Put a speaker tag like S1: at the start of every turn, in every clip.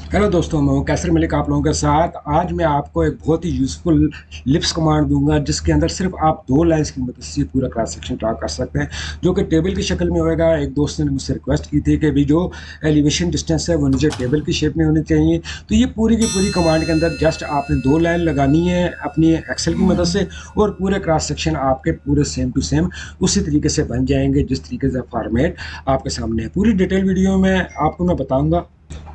S1: Hello दोस्तों, मैं हूं कैसर मलिक आप लोगों के साथ। आज मैं आपको एक बहुत ही यूज़फुल लिप्स कमांड दूंगा जिसके अंदर सिर्फ आप दो लाइंस की मदद से पूरा क्रॉस सेक्शन ड्रा कर सकते हैं, जो कि टेबल की शक्ल में होएगा। एक दोस्त ने मुझसे रिक्वेस्ट की थी कि भी जो एलिवेशन डिस्टेंस है वो नीचे टेबल की शेप में होनी चाहिए। तो ये पूरी की पूरी कमांड के अंदर जस्ट आपने दो लाइन लगानी है अपनी एक्सेल की मदद से, और पूरे क्रॉस सेक्शन आपके पूरे सेम टू सेम उसी तरीके से बन जाएंगे जिस तरीके से फॉर्मेट आपके सामने है। पूरी डिटेल वीडियो में आपको मैं बताऊंगा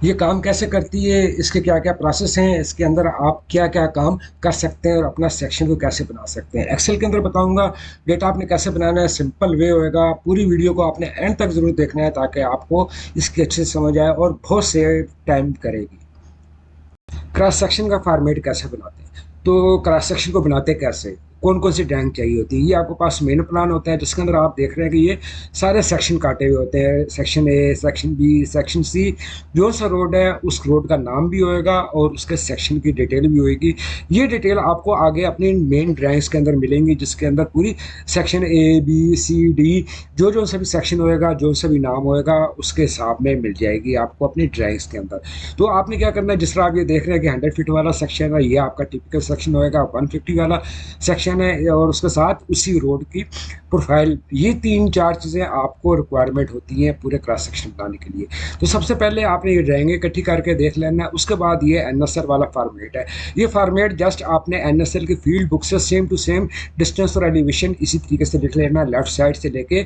S1: ये काम कैसे करती है, इसके क्या क्या प्रोसेस हैं, इसके अंदर आप क्या क्या काम कर सकते हैं और अपना सेक्शन को कैसे बना सकते हैं। एक्सेल के अंदर बताऊंगा डेटा आपने कैसे बनाना है, सिंपल वे होएगा। पूरी वीडियो को आपने एंड तक जरूर देखना है ताकि आपको इसकी अच्छे से समझ आए और बहुत सेव टाइम करेगी। क्रॉस सेक्शन का फॉर्मेट कैसे बनाते हैं, तो क्रॉस सेक्शन को बनाते कैसे, कौन कौन सी ड्राइंग चाहिए होती है, ये आपके पास मेन प्लान होता है जिसके अंदर आप देख रहे हैं कि ये सारे सेक्शन काटे हुए होते हैं। Section A, section B, section C. जो सा रोड है उस रोड का नाम भी होएगा और उसके सेक्शन की डिटेल भी होएगी। ये डिटेल आपको आगे अपनी मेन ड्राइंग्स के अंदर मिलेंगी जिसके अंदर पूरी section A B C D जो जो सा भी सेक्शन होएगा, जो सा भी नाम होएगा, उसके हिसाब में मिल जाएगी आपको अपनी ड्राइंग्स के अंदर। तो आपने क्या करना है, जिस तरह आप ये देख रहे हैं कि 100 फीट वाला सेक्शन है, ये आपका टिपिकल सेक्शन होएगा। 150 वाला सेक्शन है और उसके साथ उसी रोड की प्रोफाइल। ये तीन चार चीज़ें आपको रिक्वायरमेंट होती हैं पूरे क्रॉस सेक्शन बनाने के लिए। तो सबसे पहले आपने ये ड्राइंग इकट्ठी करके देख लेना है। उसके बाद ये एनएसएल वाला फॉर्मेट है। ये फॉर्मेट जस्ट आपने एनएसएल की फील्ड बुक से सेम टू सेम डिस्टेंस और एलिवेशन इसी तरीके से लिख लेना, लेफ्ट साइड से लेके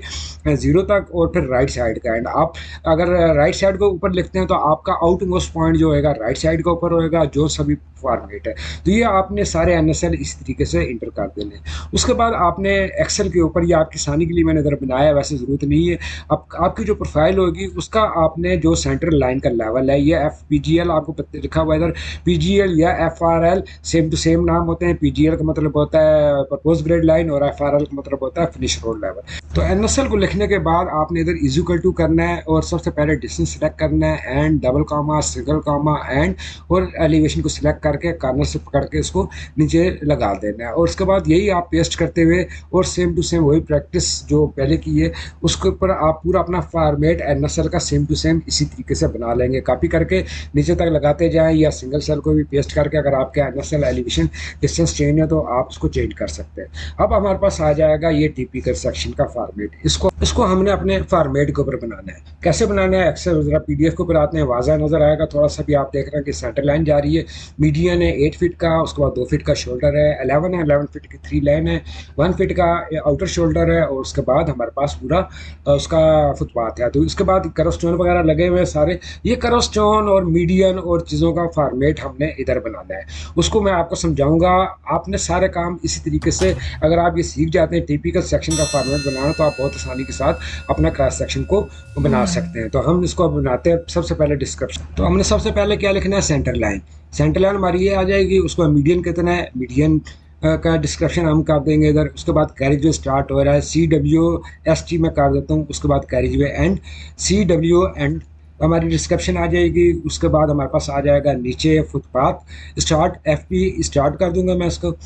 S1: जीरो तक और फिर राइट साइड का एंड। आप अगर राइट साइड को ऊपर लिखते हैं तो आपका आउट मोस्ट पॉइंट जो होएगा राइट साइड के ऊपर होएगा, जो सभी फॉर्मेट है। तो ये आपने सारे एनएसएल इस तरीके से इंटर कर देने। उसके बाद आपने एक्सेल के ऊपर, ये आपकी आसानी के लिए मैंने इधर बनाया, वैसे ज़रूरत नहीं है। आपकी जो प्रोफाइल होगी उसका आपने जो सेंटर लाइन का लेवल है, ये एफ पी जी एल आपको लिखा हुआ है इधर। पी जी एल या F R L same to same नाम होते हैं। पी जी एल का मतलब होता है प्रपोज ग्रेड लाइन और एफ आर एल का मतलब होता है फिनिश रोड लेवल। तो एनएसएल को लिखने के बाद आपने इधर इक्वल टू करना है और सबसे पहले डिस्टेंस सेलेक्ट करना है and double comma, single comma and, और एलिवेशन को सिलेक्ट करके कॉर्नर से पकड़ के इसको नीचे लगा देना है। और उसके बाद यही आप पेस्ट करते हुए और सेम टू सेम वही प्रैक्टिस जो पहले की है उसके ऊपर आप पूरा अपना फॉर्मेट एनएसएल का सेम टू सेम इसी तरीके से बना लेंगे। कॉपी करके नीचे तक लगाते जाएं या सिंगल सेल को भी पेस्ट करके, अगर आपके एनएसएल एलिवेशन डिस्टेंस चेंज है तो आप उसको चेंज कर सकते हैं। अब हमारे पास आ जाएगा ये टिपिकल सेक्शन का फॉर्मेट। इसको हमने अपने फॉर्मेट के ऊपर बनाना है। कैसे बनाना है, एक्सेल जरा पीडीएफ के ऊपर आते हैं, वाज़ा नजर आएगा थोड़ा सा भी। आप देख रहे हैं कि सेंटर लाइन जा रही है, मीडियन है 8 फीट का, उसके बाद 2 फीट का शोल्डर है, 11 है, 11 फीट की 3 लाइन है, 1 फीट का आउटर शोल्डर है, और उसके बाद हमारे पास पूरा उसका फुटपाथ है। तो इसके बाद करो स्टोन वगैरह लगे हुए हैं सारे। ये करो स्टोन और मीडियन और चीज़ों का फॉर्मेट हमने इधर बनाना है, उसको मैं आपको समझाऊंगा। आपने सारे काम इसी तरीके से अगर आप ये सीख जाते हैं टिपिकल सेक्शन का फॉर्मेट बनाना, तो आप बहुत आसानी के साथ अपना क्रॉस सेक्शन को बना सकते हैं। तो हम इसको बनाते हैं। सबसे पहले डिस्क्रिप्शन, तो हमने सबसे पहले क्या लिखना है, सेंटर लाइन। सेंटर लाइन हमारी ये आ जाएगी। उसको मीडियन कितना है, मीडियन का डिस्क्रिप्शन हम कर देंगे इधर। उसके बाद कैरिज वे स्टार्ट हो रहा है, सी डब्ल्यू एस टी में कर देता हूँ। उसके बाद carriage way end, C W end हमारी डिस्क्रिप्शन आ जाएगी। उसके बाद हमारे पास आ जाएगा नीचे footpath start, F P start कर दूंगा मैं इसको,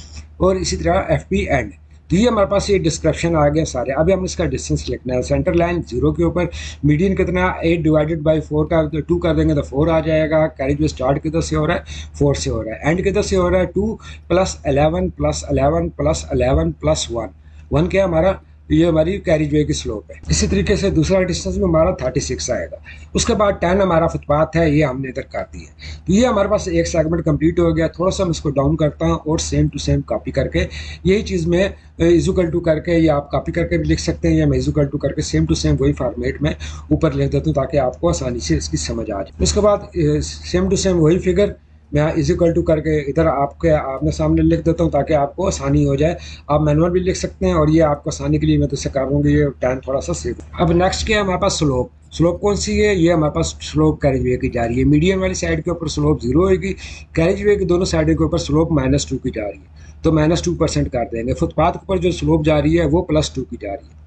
S1: और इसी तरह एफ पी एंड। तो ये हमारे पास ये डिस्क्रिप्शन आ गया सारे। अभी हम इसका डिस्टेंस लिखना है। सेंटर लाइन 0 के ऊपर, मीडियन कितना 8 डिवाइडेड बाई 4 का 2 कर देंगे तो 4 आ जाएगा। कैरिज वे स्टार्ट किधर से हो रहा है, 4 से हो रहा है। एंड किधर से हो रहा है, 2 प्लस 11 प्लस 11 प्लस 11 प्लस 1। 1 क्या हमारा, ये हमारी कैरिज वे की स्लोप है। इसी तरीके से दूसरा डिस्टेंस में हमारा 36 आएगा। उसके बाद 10 हमारा फुटपाथ है, ये हमने इधर कर दिया। तो ये हमारे पास एक सेगमेंट कंप्लीट हो गया। थोड़ा सा मैं इसको डाउन करता हूँ और सेम टू सेम कॉपी करके यही चीज़ में इक्वल टू करके, या आप कॉपी करके भी लिख सकते हैं, या मैं इक्वल टू करके सेम टू सेम वही फॉर्मेट में ऊपर लिख देता हूँ ताकि आपको आसानी से इसकी समझ आ जाए। उसके बाद सेम टू सेम वही फिगर मैं इक्वल टू करके इधर आपने सामने लिख देता हूँ ताकि आपको आसानी हो जाए। आप मैनुअल भी लिख सकते हैं और ये आपको आसानी के लिए मैं तो इसे कर दूँगी, ये टाइम थोड़ा सा सेव। अब नेक्स्ट क्या है हमारे पास, स्लोप। स्लोप कौन सी है, ये हमारे पास स्लोप कैरिज वे की जा रही है। मीडियम वाली साइड के ऊपर स्लोप 0 होगी, कैरिज वे की दोनों साइडों के ऊपर स्लोप -2 की जा रही है, तो -2% कर देंगे। फुटपाथ के ऊपर जो स्लोप जा रही है वो +2 की जा रही है,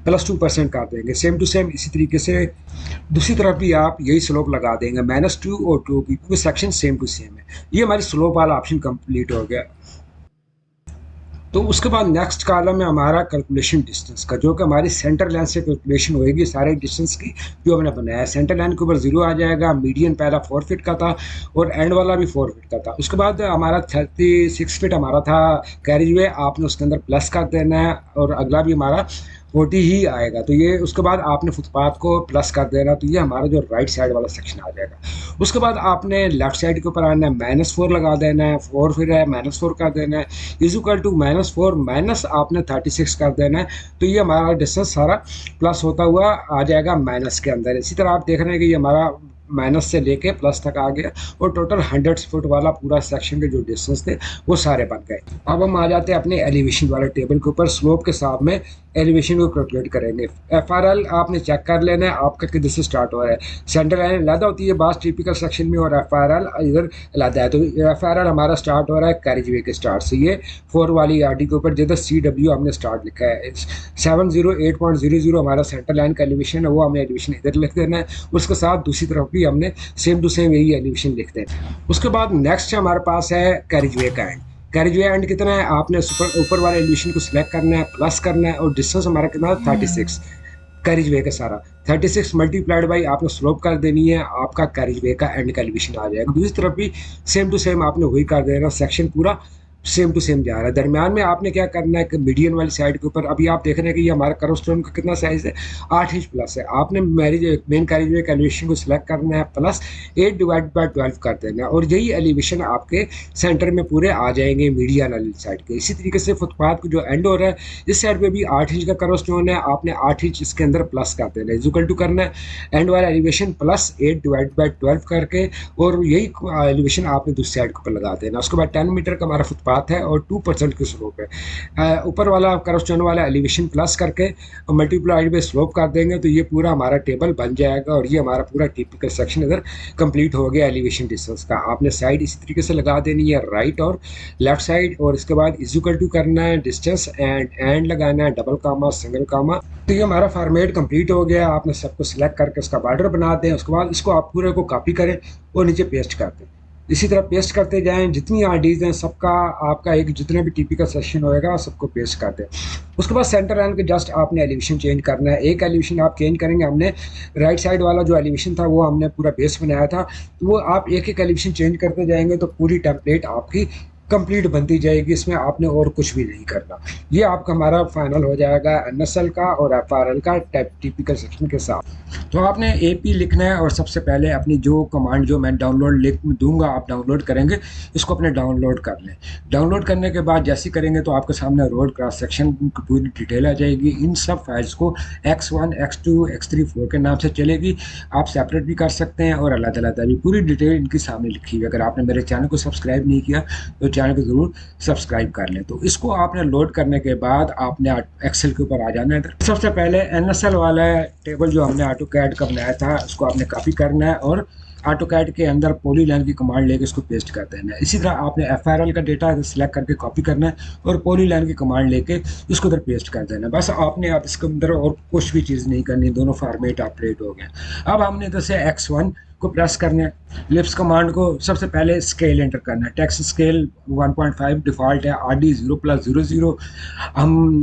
S1: +2% कर देंगे। सेम टू सेम इसी तरीके से दूसरी तरफ भी आप यही स्लोप लगा देंगे, -2 और 2 की, क्योंकि सेक्शन सेम टू सेम है। ये हमारी स्लोप वाला ऑप्शन कंप्लीट हो गया। तो उसके बाद नेक्स्ट कॉलम है हमारा कैलकुलेशन डिस्टेंस का, जो कि हमारी सेंटर लाइन से कैलकुलेशन होएगी सारे डिस्टेंस की जो हमने बनाया है। सेंटर लाइन के ऊपर 0 आ जाएगा, मीडियन पहला 4 फीट का था और एंड वाला भी 4 फीट का था। उसके बाद हमारा 36 फीट हमारा था कैरिज वे, आपने उसके अंदर प्लस कर देना है और अगला भी हमारा 40 ही आएगा। तो ये उसके बाद आपने फुटपाथ को प्लस कर देना, तो ये हमारा जो राइट साइड वाला सेक्शन आ जाएगा। उसके बाद आपने लेफ्ट साइड के ऊपर आना है, -4 लगा देना है, 4 फिर है -4 कर देना है, इक्वल टू -4 माइनस आपने 36 कर देना है। तो ये हमारा डिस्टेंस सारा प्लस होता हुआ आ जाएगा माइनस के अंदर। इसी तरह आप देख रहे हैं कि ये हमारा माइनस से लेके प्लस तक आ गया और टोटल 100 फुट वाला पूरा सेक्शन के जो डिस्टेंस थे वो सारे बन गए। अब हम आ जाते हैं अपने एलिवेशन वाले टेबल के ऊपर। स्लोप के साथ में एलिवेशन को कैलकुलेट करेंगे। FRL आपने चेक कर लेना है आपका किधर से स्टार्ट हो रहा है। सेंटर लाइन अलग होती है बास टिपिकल सेक्शन में और FRL इधर अलग है। तो FRL हमारा स्टार्ट हो रहा है कैरिज वे के स्टार्ट से, ये 4 वाली आरडी के ऊपर जिधर CW हमने स्टार्ट लिखा है। 708.00 हमारा सेंटर लाइन का एलिवेशन है, वो हमने एलिवेशन इधर लिख देना है। उसके साथ दूसरी तरफ भी हमने सेम टू सेम यही एलिवेशन लिखते हैं। उसके बाद नेक्स्ट हमारे पास है कैरिज वे का एंड। कैरिज वे एंड कितना है, आपने ऊपर वाले एलिवेशन को सिलेक्ट करना है, प्लस करना है और डिस्टेंस हमारा कितना है 36 कैरिज वे का सारा 36 मल्टीप्लाइड बाई आपने स्लोप कर देनी है, आपका कैरिज वे का एंड का एलिवेशन आ जाएगा। दूसरी तरफ भी सेम टू सेम आपने वही कर देना, सेक्शन पूरा सेम टू सेम जा रहा है। दरमियान में आपने क्या करना है कि मीडियन वाली साइड के ऊपर अभी आप देख रहे हैं कि ये हमारा कर्व स्टोन का कितना साइज है 8 इंच प्लस है। आपने मेन कैरिज वे एलिवेशन को सिलेक्ट करना है, प्लस 8/12 कर देना है और यही एलिवेशन आपके सेंटर में पूरे आ जाएंगे मीडियन वाली साइड के। इसी तरीके से फुटपाथ को जो एंड हो रहा है इस साइड पे भी 8 इंच का कर्व स्टोन है, आपने 8 इंच इसके अंदर प्लस कर देना है, इक्वल टू करना है एंड वाला एलिवेशन प्लस 8/12 करके और यही एलिवेशन आपने दूसरी साइड के ऊपर लगा देना। उसके बाद 10 मीटर का हमारा फुटपाथ है और 2% की स्लोप है। ऊपर वाला कर्व स्टोन वाला एलिवेशन प्लस करके मल्टीप्लाइड में स्लोप कर देंगे तो ये पूरा हमारा टेबल बन जाएगा और ये हमारा पूरा टिपिकल सेक्शन इधर कंप्लीट हो गया एलिवेशन डिस्टेंस का। आपने साइड इसी तरीके से लगा देनी है, राइट और लेफ्ट साइड, और इसके बाद इक्वल टू करना है डिस्टेंस एंड लगाना है, डबल कामा सिंगल कामा। तो ये हमारा फॉर्मेट कंप्लीट हो गया। आपने सबको सिलेक्ट करके इसका बॉर्डर बना दें, उसके बाद इसको आप पूरे को कॉपी करें और नीचे पेस्ट कर दें। इसी तरह पेस्ट करते जाएं, जितनी आरडीज हैं सबका आपका एक जितना भी टीपी का सेक्शन होएगा सबको पेस्ट कर दें। उसके बाद सेंटर लाइन के जस्ट आपने एलिवेशन चेंज करना है। एक एलिवेशन आप चेंज करेंगे, हमने राइट साइड वाला जो एलिवेशन था वो हमने पूरा बेस बनाया था, तो वो आप एक एक एलिवेशन चेंज करते जाएंगे तो पूरी टेम्पलेट आपकी कंप्लीट बनती जाएगी। इसमें आपने और कुछ भी नहीं करना। ये आपका हमारा फाइनल हो जाएगा NSL का और FRL का टिपिकल सेक्शन के साथ। तो आपने AP लिखना है और सबसे पहले अपनी जो कमांड जो मैं डाउनलोड लिख दूंगा आप डाउनलोड करेंगे, इसको अपने डाउनलोड कर लें। डाउनलोड करने के बाद जैसे करेंगे तो आपके सामने रोड क्रॉस सेक्शन की पूरी डिटेल आ जाएगी। इन सब फाइल्स को X1 X2 X3 4 के नाम से चलेगी। आप सेपरेट भी कर सकते हैं और अलग-अलग भी पूरी डिटेल इनकी सामने लिखी हुई है। अगर आपने मेरे चैनल को सब्सक्राइब नहीं किया तो चैनल को ज़रूर सब्सक्राइब कर लें। तो इसको आपने लोड करने के बाद आपने एक्सेल के ऊपर आ जाना है। सबसे पहले NSL वाला टेबल जो हमने AutoCAD का बनाया था उसको आपने कॉपी करना है और AutoCAD के अंदर पॉलीलाइन की कमांड लेके इसको पेस्ट कर देना है। इसी तरह आपने FRL का डेटा सिलेक्ट करके कॉपी करना है और पॉलीलाइन की कमांड लेके इसको उधर पेस्ट कर देना है। बस आपने आप इसके अंदर और कुछ भी चीज़ नहीं करनी, दोनों फॉर्मेट अपडेट हो गए। अब हमने इधर से X1 को प्रेस करना है, लिप्स कमांड को सबसे पहले स्केल एंटर करना है। टेक्स्ट स्केल 1.5 डिफ़ॉल्ट है, RD 0+00 हम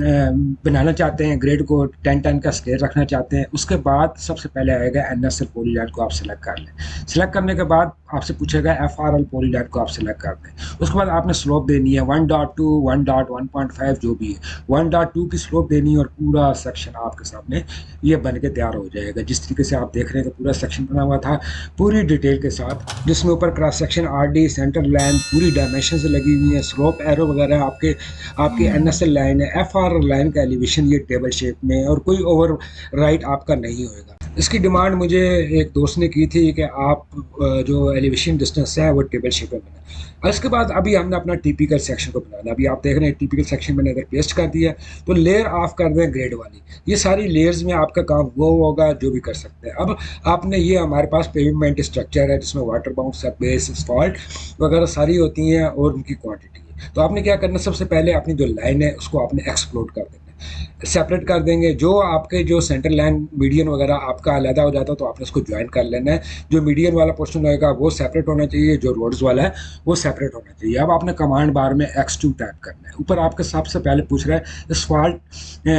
S1: बनाना चाहते हैं, ग्रेड को 10 का स्केल रखना चाहते हैं। उसके बाद सबसे पहले आएगा NSL पॉलीलाइन को आप सिलेक्ट कर लें। सिलेक्ट करने के बाद आपसे पूछेगा FRL पॉलीलाइन को आप सिलेक्ट कर दें। उसके बाद आपने स्लोप देनी है 1.2 1.1.5 जो भी है 1.2 की स्लोप देनी है और पूरा सेक्शन आपके सामने ये बन के तैयार हो जाएगा। जिस तरीके से आप देख रहे हैं कि पूरा सेक्शन बना हुआ था पूरी डिटेल के साथ, जिसमें ऊपर cross section RD centre line पूरी डायमेंशन से लगी हुई है, स्लोप एरो वगैरह आपकी NSL लाइन है। FRL लाइन का एलिवेशन ये टेबल शेप में है और कोई ओवर राइट आपका नहीं होएगा। इसकी डिमांड मुझे एक दोस्त ने की थी कि आप जो एलिवेशन डिस्टेंस है वो टेबल शेप में बनाए। इसके बाद अभी हमने अपना टिपिकल सेक्शन को बनाना। अभी आप देख रहे हैं टिपिकल सेक्शन मैंने अगर पेस्ट कर दिया तो लेयर ऑफ कर दें ग्रेड वाली। ये सारी लेयर्स में आपका काम वो होगा जो भी कर सकते हैं। अब आपने ये हमारे पास पेवमेंट स्ट्रक्चर है जिसमें वाटर बाउंड सब बेस असफाल्ट वगैरह सारी होती हैं और उनकी क्वांटिटी है। तो आपने क्या करना, सबसे पहले अपनी जो लाइन है उसको आपने एक्सप्लोड कर देना है। सेपरेट कर देंगे। जो आपके जो सेंटर लाइन मीडियन वगैरह आपका अलहदा हो जाता है तो आपने उसको ज्वाइन कर लेना है। जो मीडियन वाला पोर्शन होएगा वो सेपरेट होना चाहिए, जो रोड्स वाला है वो सेपरेट होना चाहिए। अब आपने कमांड बार में x2 टाइप करना है। ऊपर आपके सबसे पहले पूछ रहा है asphalt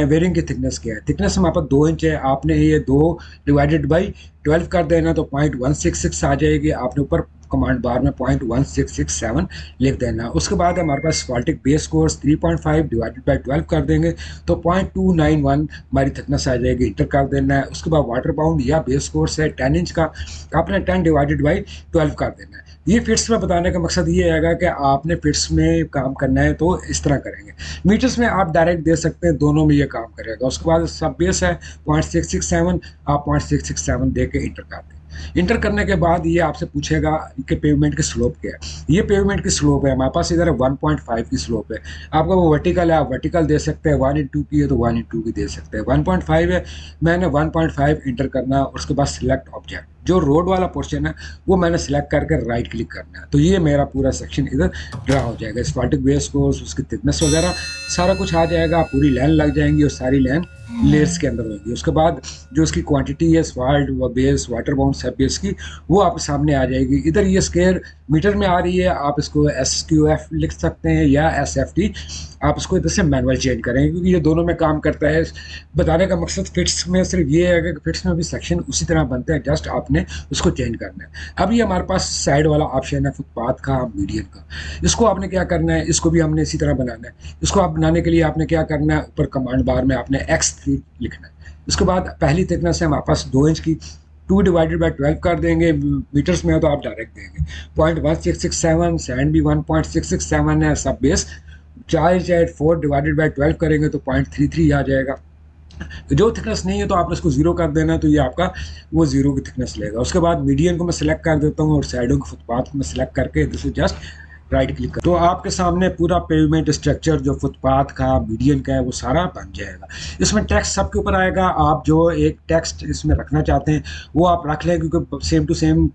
S1: वेरिंग की थिकनेस क्या है। थिकनेस हमारे पास 2 इंच है, आपने ये 2 डिवाइडेड बाई 12 कर देना तो 0.166 आ जाएगी। आपने ऊपर कमांड बार में 0.1667 लिख देना। उसके बाद हमारे पास स्फाल्टिक बेस कोर्स 3.5 डिवाइडेड बाई 12 कर देंगे तो 0.291 हमारी थिकनेस आ जाएगी, इंटर कर देना है। उसके बाद वाटर बाउंड या बेस कोर्स है 10 इंच का, आपने 10 डिवाइडेड बाई 12 कर देना है। ये फिट्स में बताने का मकसद ये है कि आपने फिट्स में काम करना है तो इस तरह करेंगे। मीटर्स में आप डायरेक्ट दे सकते हैं, दोनों में ये काम करेगा। उसके बाद सब बेस है 0.667, आप 0.667 दे के इंटर कर दें। इंटर करने के बाद ये आपसे पूछेगा कि पेवमेंट की स्लोप क्या है। ये पेवमेंट की स्लोप है, हमारे पास इधर 1.5 की स्लोप है। आपका वो वर्टिकल है, आप वर्टिकल दे सकते हैं। 1/2 की है तो 1/2 की दे सकते हैं। 1.5 है, मैंने 1.5 इंटर करना। उसके बाद सिलेक्ट ऑब्जेक्ट, जो रोड वाला पोर्शन है वो मैंने सिलेक्ट करके राइट क्लिक करना है। तो ये मेरा पूरा सेक्शन इधर ड्रा हो जाएगा। स्पार्टिक बेस कोर्स, उसकी थिकनेस वगैरह सारा कुछ आ जाएगा। पूरी लाइन लग जाएंगी और सारी लाइन लेयर्स के अंदर होगी। उसके बाद जो इसकी क्वांटिटी है स्वाल्ट व बेस वाटर बाउंड सब बेस की, वो आपके सामने आ जाएगी। इधर ये स्क्वायर मीटर में आ रही है, आप इसको SQF लिख सकते हैं या SFT। आप इसको इधर से मैनुअल चेंज करेंगे क्योंकि ये दोनों में काम करता है। बताने का मकसद फिट्स में सिर्फ ये है कि फिट्स में भी सेक्शन उसी तरह बनते हैं, जस्ट आपने उसको चेंज करना है। अब ये हमारे पास साइड वाला ऑप्शन है फुटपाथ का, मीडियन का। इसको आपने क्या करना है, इसको भी हमने इसी तरह बनाना है। इसको आप बनाने के लिए आपने क्या करना है, ऊपर कमांड बार में आपने x3 लिखना है। उसके बाद पहली थिकनेस है हमारे पास 2 इंच की, 2 डिवाइडेड बाई 12 कर देंगे। मीटर्स में हो तो आप डायरेक्ट देंगे 0.1667, सैंड भी 1.667 है, सब बेस 4 इंच है, 4 डिवाइडेड बाई 12 करेंगे तो 0.33 आ जाएगा। जो थिकनेस नहीं है तो आपने इसको जीरो कर देना, तो ये आपका वो जीरो की थिकनेस लेगा। उसके बाद मीडियन को मैं सिलेक्ट कर देता हूँ और साइडों के फुटपाथ को मैं सिलेक्ट करके this is just right click कर, तो आपके सामने पूरा पेवमेंट स्ट्रक्चर जो फुटपाथ का मीडियन का है वो सारा बन जाएगा। इसमें टेक्स्ट सबके ऊपर आएगा। आप जो एक टेक्स्ट इसमें रखना चाहते हैं वो आप रख लें क्योंकि सेम टू सेम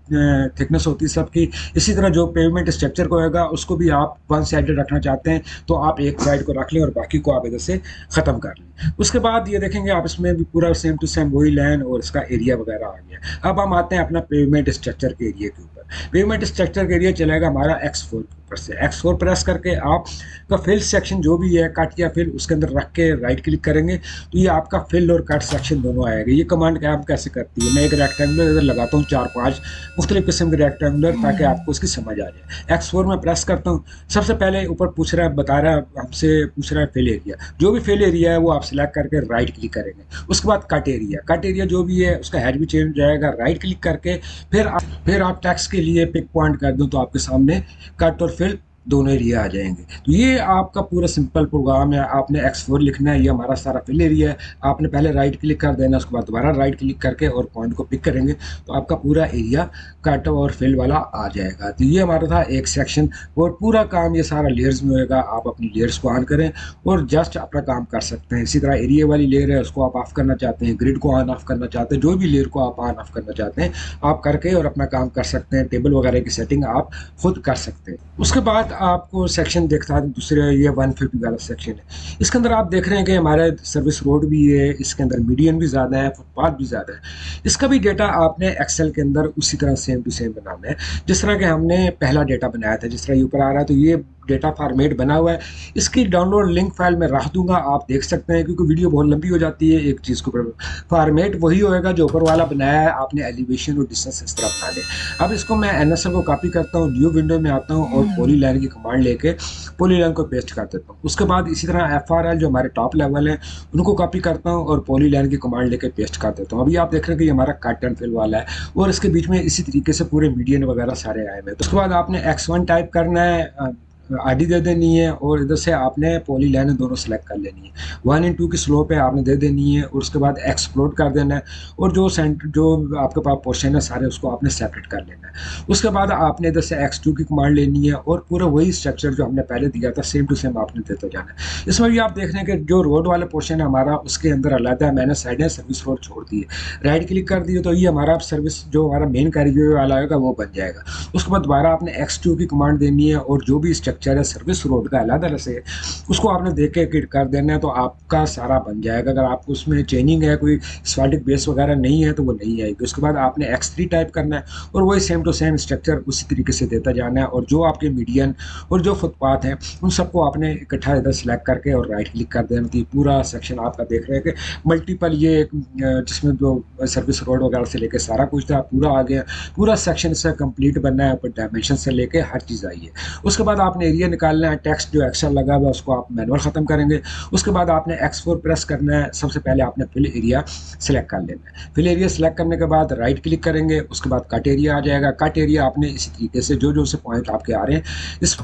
S1: थिकनेस होती है सबकी। इसी तरह जो पेवमेंट स्ट्रक्चर को होगा उसको भी आप वन साइडेड रखना चाहते हैं तो आप एक साइड को रख लें और बाकी को आप इधर से ख़त्म कर लें। उसके बाद ये देखेंगे आप इसमें भी पूरा सेम टू सेम वही लाइन और इसका एरिया वगैरह आ गया। अब हम आते हैं अपना पेवमेंट स्ट्रक्चर के एरिया के ऊपर। पेवमेंट स्ट्रक्चर के एरिया चलेगा हमारा X4 के ऊपर से। X4 प्रेस करके आप का फिल सेक्शन जो भी है कट या फिल उसके अंदर रख के राइट क्लिक करेंगे तो ये आपका फिल और कट सेक्शन दोनों आएगा। ये कमांड काम कैसे करती है, मैं एक रेक्टेंगुलर इधर लगाता हूँ 4-5 मुख्तलिफ किस्म के रेक्टेंगुलर ताकि आपको उसकी समझ आ जाए। X4 में प्रेस करता हूँ, सबसे पहले ऊपर पूछ रहा है, बता रहा है हमसे, पूछ रहा है फिल एरिया। जो भी फिल एरिया है वो आप सिलेक्ट करके राइट क्लिक करेंगे। उसके बाद कट एरिया, कट एरिया जो भी है उसका हेड भी चेंज हो जाएगा। राइट क्लिक करके फिर आप टेक्स्ट के लिए पिक पॉइंट कर दो तो आपके सामने कट और फिल दोनों एरिया आ जाएंगे। तो ये आपका पूरा सिंपल प्रोग्राम है। आपने X4 लिखना है, ये हमारा सारा फिल एरिया है। आपने पहले राइट क्लिक कर देना, उसके बाद दोबारा राइट क्लिक करके और पॉइंट को पिक करेंगे तो आपका पूरा एरिया कट और फिल वाला आ जाएगा। तो ये हमारा था एक सेक्शन और पूरा काम ये सारा लेयर्स में होएगा। आप अपनी लेयर्स को ऑन करें और जस्ट अपना काम कर सकते हैं। इसी तरह एरिया वाली लेयर है उसको आप ऑफ करना चाहते हैं, ग्रिड को ऑन ऑफ करना चाहते हैं, जो भी लेयर को आप ऑन ऑफ करना चाहते हैं आप करके और अपना काम कर सकते हैं। टेबल वगैरह की सेटिंग आप खुद कर सकते हैं। उसके बाद आपको सेक्शन देखता है दूसरे, ये 150 वाला सेक्शन है। इसके अंदर आप देख रहे हैं कि हमारे सर्विस रोड भी है, इसके अंदर मीडियन भी ज़्यादा है, फुटपाथ भी ज़्यादा है। इसका भी डेटा आपने एक्सेल के अंदर उसी तरह सेम टू सेम बनाना है जिस तरह के हमने पहला डेटा बनाया था। जिस तरह ये ऊपर आ रहा है तो ये डेटा फॉर्मेट बना हुआ है। इसकी डाउनलोड लिंक फाइल में रख दूंगा, आप देख सकते हैं क्योंकि वीडियो बहुत लंबी हो जाती है एक चीज़ को। फॉर्मेट वही होएगा जो ऊपर वाला बनाया है आपने, एलिवेशन और डिस्टेंस इस तरह बना ले। अब इसको मैं NSL को कॉपी करता हूँ, न्यू विंडो में आता हूँ और पॉलीलाइन की कमांड लेके पॉलीलाइन को पेस्ट कर देता हूँ। उसके बाद इसी तरह FRL जो हमारे टॉप लेवल है उनको कॉपी करता हूँ और पॉलीलाइन की कमांड लेके पेस्ट कर देता हूँ। अभी आप देख रहे हैं कि ये हमारा कट एंड फिल वाला है और इसके बीच में इसी तरीके से पूरे मीडियन वगैरह सारे आए हुए हैं। तो उसके बाद आपने X1 टाइप करना है, आईडी दे देनी है और इधर से आपने पॉली लाइन दोनों सेलेक्ट कर लेनी है। 1/2 की स्लोप है आपने दे देनी है और उसके बाद एक्सप्लोड कर देना है और जो सेंटर जो आपके पास पोर्शन है सारे उसको आपने सेपरेट कर लेना है। उसके बाद आपने इधर से X2 की कमांड लेनी है और पूरा वही स्ट्रक्चर जो हमने पहले दिया था सेम टू सेम आपने देते जाना है। इसमें भी आप देख रहे हैं कि जो रोड वाला पोर्शन है हमारा उसके अंदर अलग है, मैंने साइड सर्विस रोड छोड़ दी है। राइट क्लिक कर दिए तो ये हमारा सर्विस जो हमारा मेन कैरियर वाला आएगा वो बन जाएगा। उसके बाद दोबारा आपने X2 की कमांड देनी है और जो भी स्ट्रक्चर स्ट्रक्चर है सर्विस रोड का अलग से, उसको आपने देख के कर देना है तो आपका सारा बन जाएगा। अगर आपको उसमें चेंजिंग है, कोई स्फाल्टिक बेस वगैरह नहीं है तो वो नहीं आएगी। उसके बाद आपने X3 टाइप करना है और वही सेम टू सेम स्ट्रक्चर उसी तरीके से देता जाना है। और जो आपके मीडियन और जो फुटपाथ हैं उन सबको आपने इकट्ठा इधर सेलेक्ट करके और राइट क्लिक कर देना। तो ये पूरा सेक्शन आपका देख रहे हैं कि मल्टीपल ये जिसमें जो सर्विस रोड वगैरह से लेके सारा कुछ था पूरा आ गया। पूरा सेक्शन से कंप्लीट बनना है, ऊपर डायमेंशन से लेके हर चीज़ आई है। उसके बाद आपने एरिया निकालना है, टेक्स्ट जो एक्स्ट्रा लगा हुआ है उसको आप मैनुअल ख़त्म करेंगे। उसके बाद आपने X4 प्रेस करना है। सबसे पहले आपने फिल एरिया सेलेक्ट कर लेना है। फिल एरिया सेलेक्ट करने के बाद राइट क्लिक करेंगे, उसके बाद कट एरिया आ जाएगा। कट एरिया आपने इसी तरीके से जो जो से पॉइंट आपके आ रहे हैं इस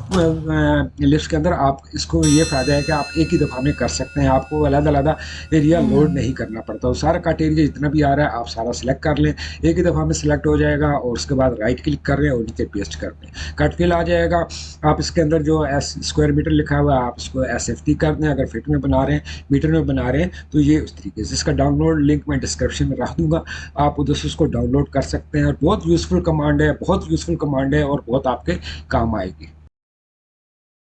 S1: लिस्ट के अंदर आप इसको ये फ़ायदा है कि आप एक ही दफ़ा में कर सकते हैं, आपको अलग अलग एरिया लोड नहीं करना पड़ता। सारा कट एरिया जितना भी आ रहा है आप सारा सेलेक्ट कर लें, एक ही दफ़ा में सेलेक्ट हो जाएगा। और उसके बाद राइट क्लिक कर रहे हैं और नीचे पेस्ट कर दें, कट फिल आ जाएगा। आप इसके अंदर जो एस स्क्वायर मीटर लिखा हुआ है आप इसको SFT कर दें। अगर फिट में बना रहे हैं, मीटर में बना रहे हैं तो ये उस तरीके से। इसका डाउनलोड लिंक मैं डिस्क्रिप्शन में रख दूंगा, आप उधर से उसको डाउनलोड कर सकते हैं। और बहुत यूज़फुल कमांड है, बहुत यूज़फुल कमांड है और बहुत आपके काम आएगी।